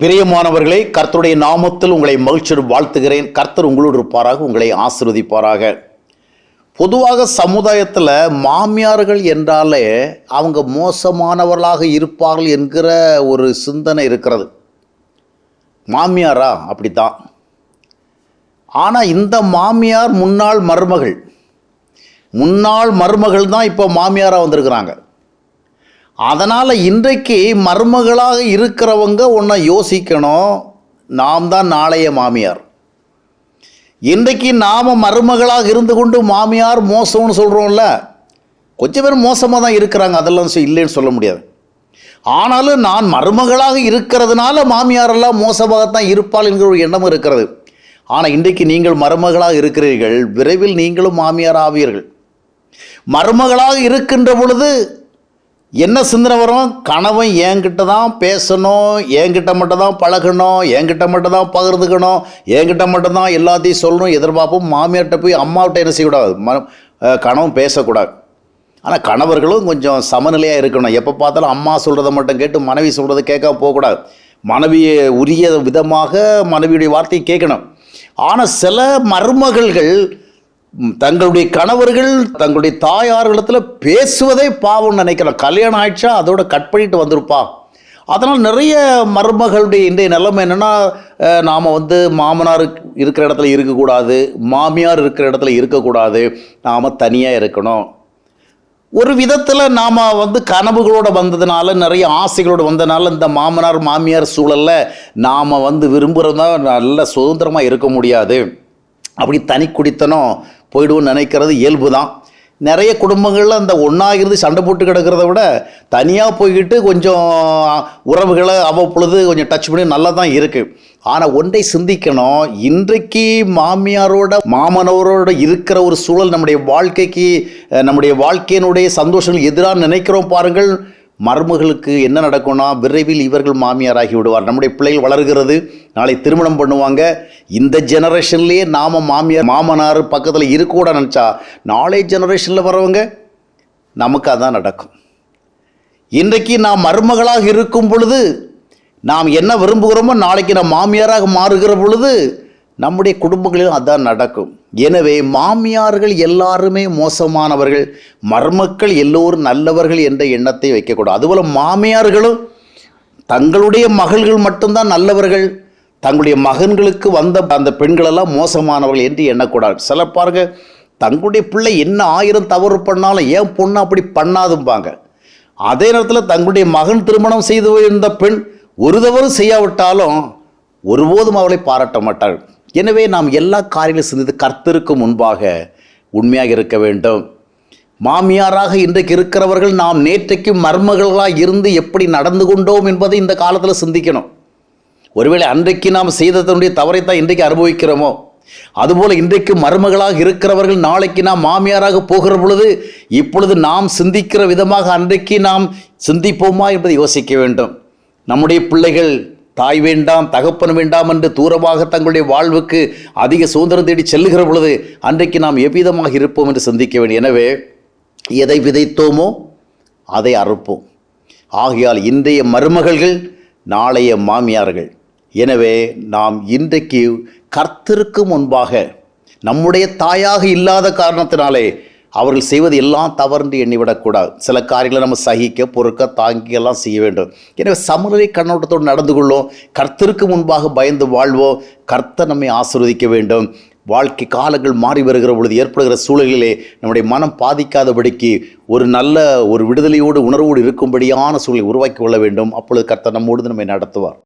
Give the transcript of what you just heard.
பிரியமானவர்களே, கர்த்தருடைய நாமத்தில் உங்களை மகிழ்ச்சியோடு வாழ்த்துகிறேன். கர்த்தர் உங்களோடு இருப்பாராக, உங்களை ஆசீர்வதிப்பாராக. பொதுவாக சமுதாயத்தில் மாமியார்கள் என்றாலே அவங்க மோசமானவர்களாக இருப்பார்கள் என்கிற ஒரு சிந்தனை இருக்கிறது. மாமியாரா அப்படித்தான். ஆனால் இந்த மாமியார் முன்னாள் மருமகள் தான் இப்போ மாமியாராக வந்திருக்கிறாங்க. அதனால் இன்றைக்கு மருமகளாக இருக்கிறவங்க ஒன்றை யோசிக்கணும், நாம் தான் நாளைய மாமியார். இன்றைக்கு நாம் மருமகளாக இருந்து கொண்டு மாமியார் மோசம்னு சொல்கிறோம்ல, கொஞ்சம் பேர் மோசமாக தான் இருக்கிறாங்க, அதெல்லாம் இல்லைன்னு சொல்ல முடியாது. ஆனாலும் நான் மருமகளாக இருக்கிறதுனால மாமியாரெல்லாம் மோசமாகத்தான் இருப்பாள் என்கிற ஒரு எண்ணம் இருக்கிறது. ஆனால் இன்றைக்கு நீங்கள் மருமகளாக இருக்கிறீர்கள், விரைவில் நீங்களும் மாமியார் ஆவீர்கள். மருமகளாக இருக்கின்ற பொழுது என்ன சிந்தனை வரும்? கணவன் என்கிட்ட தான் பேசணும், என்கிட்ட மட்டும் தான் பழகணும், என்கிட்ட மட்டும் தான் பகிர்ந்துக்கணும், என்கிட்ட மட்டும் தான் எல்லாத்தையும் சொல்லணும் எதிர்பார்ப்போம். மாமியார்கிட்ட போய் அம்மாவிட்ட என்ன செய்யக்கூடாது, கணவன் பேசக்கூடாது. ஆனால் கணவர்களும் கொஞ்சம் சமநிலையாக இருக்கணும். எப்போ பார்த்தாலும் அம்மா சொல்கிறத மட்டும் கேட்டு மனைவி சொல்கிறத கேட்க போகக்கூடாது. மனைவியை உரிய விதமாக மனைவியுடைய வார்த்தையை கேட்கணும். ஆனால் சில மருமகள்கள் தங்களுடைய கணவர்கள் தங்களுடைய தாயார்களிடத்தில் பேசுவதே பாவம்னு நினைக்கிறோம். கல்யாணம் ஆயிடுச்சா அதோட கட் பண்ணிட்டு வந்திருப்பா. அதனால் நிறைய மருமகளுடைய இன்றைய நிலைமை என்னென்னா, நாம் மாமனார் இருக்கிற இடத்துல இருக்கக்கூடாது, மாமியார் இருக்கிற இடத்துல இருக்கக்கூடாது, நாம் தனியாக இருக்கணும். ஒரு விதத்தில் நாம் கனவுகளோடு வந்ததுனால, நிறைய ஆசைகளோடு வந்ததுனால இந்த மாமனார் மாமியார் சூழலில் நாம் விரும்புகிறதா நல்ல சுதந்திரமாக இருக்க முடியாது. அப்படி தனி குடித்தனம் போயிடுவோன்னு நினைக்கிறது இயல்பு தான். நிறைய குடும்பங்களில் அந்த ஒன்றாகிறது சண்டை போட்டு கிடக்கிறத விட தனியாக போய்கிட்டு கொஞ்சம் உறவுகளை அவ்வப்பொழுது கொஞ்சம் டச் பண்ணி நல்லா தான் இருக்குது. ஆனால் ஒன்றை சிந்திக்கணும், இன்றைக்கு மாமியாரோட மாமனவரோட இருக்கிற ஒரு சூழல் நம்முடைய வாழ்க்கைக்கு, நம்முடைய வாழ்க்கையினுடைய சந்தோஷங்கள் எதிராக நினைக்கிறோம் பாருங்கள். மருமகளுக்கு என்ன நடக்கும்னா, விரைவில் இவர்கள் மாமியாராகி விடுவார். நம்முடைய பிள்ளைகள் வளர்கிறது, நாளை திருமணம் பண்ணுவாங்க. இந்த ஜெனரேஷன்லேயே நாம் மாமனார் பக்கத்தில் இருக்கக்கூட நினச்சா நாளை ஜெனரேஷனில் வரவங்க நமக்கு அதான் நடக்கும். இன்றைக்கு நாம் மருமகளாக இருக்கும் பொழுது நாம் என்ன விரும்புகிறோமோ நாளைக்கு நாம் மாமியாராக மாறுகிற பொழுது நம்முடைய குடும்பங்களிலும் அதான் நடக்கும். எனவே மாமியார்கள் எல்லாருமே மோசமானவர்கள், மருமக்கள் எல்லோரும் நல்லவர்கள் என்ற எண்ணத்தை வைக்கக்கூடாது. அதுபோல் மாமியார்களும் தங்களுடைய மகள்கள் மட்டும்தான் நல்லவர்கள், தங்களுடைய மகன்களுக்கு வந்த அந்த பெண்களெல்லாம் மோசமானவர்கள் என்று எண்ணக்கூடாது. சில பாருங்க, தங்களுடைய பிள்ளை என்ன 1000 தவறு பண்ணாலும் ஏன் பொண்ணு அப்படி பண்ணாதும்பாங்க. அதே நேரத்தில் தங்களுடைய மகன் திருமணம் செய்து இருந்த பெண் ஒரு தவறு செய்யாவிட்டாலும் ஒருபோதும் அவளை பாராட்ட மாட்டாள். எனவே நாம் எல்லா காரியங்களும் சிந்தித்து கர்த்தருக்கு முன்பாக உண்மையாக இருக்க வேண்டும். மாமியாராக இன்றைக்கு இருக்கிறவர்கள் நாம் நேற்றைக்கு மருமகளாக இருந்து எப்படி நடந்து கொண்டோம் என்பதை இந்த காலத்தில் சிந்திக்கணும். ஒருவேளை அன்றைக்கு நாம் செய்ததனுடைய தவறைத்தான் இன்றைக்கு அனுபவிக்கிறோமோ, அதுபோல் இன்றைக்கு மருமகளாக இருக்கிறவர்கள் நாளைக்கு நாம் மாமியாராக போகிற பொழுது இப்பொழுது நாம் சிந்திக்கிற விதமாக அன்றைக்கு நாம் சிந்திப்போமா என்பதை யோசிக்க வேண்டும். நம்முடைய பிள்ளைகள் தாய் வேண்டாம் தகப்பன் வேண்டாம் என்று தூரமாக தங்களுடைய வாழ்வுக்கு அதிக சுதந்திரம் தேடி செல்லுகிற பொழுது அன்றைக்கு நாம் எவ்விதமாக இருப்போம் என்று சிந்திக்க வேண்டும். எனவே எதை விதைத்தோமோ அதை அறுப்போம். ஆகையால் இன்றைய மருமகள்கள் நாளைய மாமியார்கள். எனவே நாம் இன்றைக்கு கர்த்தருக்கு முன்பாக நம்முடைய தாயாக இல்லாத காரணத்தினாலே அவர்கள் செய்வது எல்லாம் தவறு எண்ணிவிடக்கூடாது. சில காரியங்களை நம்ம சகிக்க பொறுக்க தாங்கி எல்லாம் செய்ய வேண்டும். எனவே சமநிலை கண்ணோட்டத்தோடு நடந்து கொள்வோம், கர்த்தருக்கு முன்பாக பயந்து வாழ்வோம். கர்த்தர் நம்மை ஆசீர்வதிக்க வேண்டும். வாழ்க்கை காலங்கள் மாறி வருகிற பொழுது ஏற்படுகிற சூழலிலே நம்முடைய மனம் பாதிக்காதபடிக்கு ஒரு விடுதலையோடு உணர்வோடு இருக்கும்படியான சூழலை உருவாக்கி கொள்ள வேண்டும். அப்பொழுது கர்த்தர் நம்மோடு நம்மை நடத்துவார்.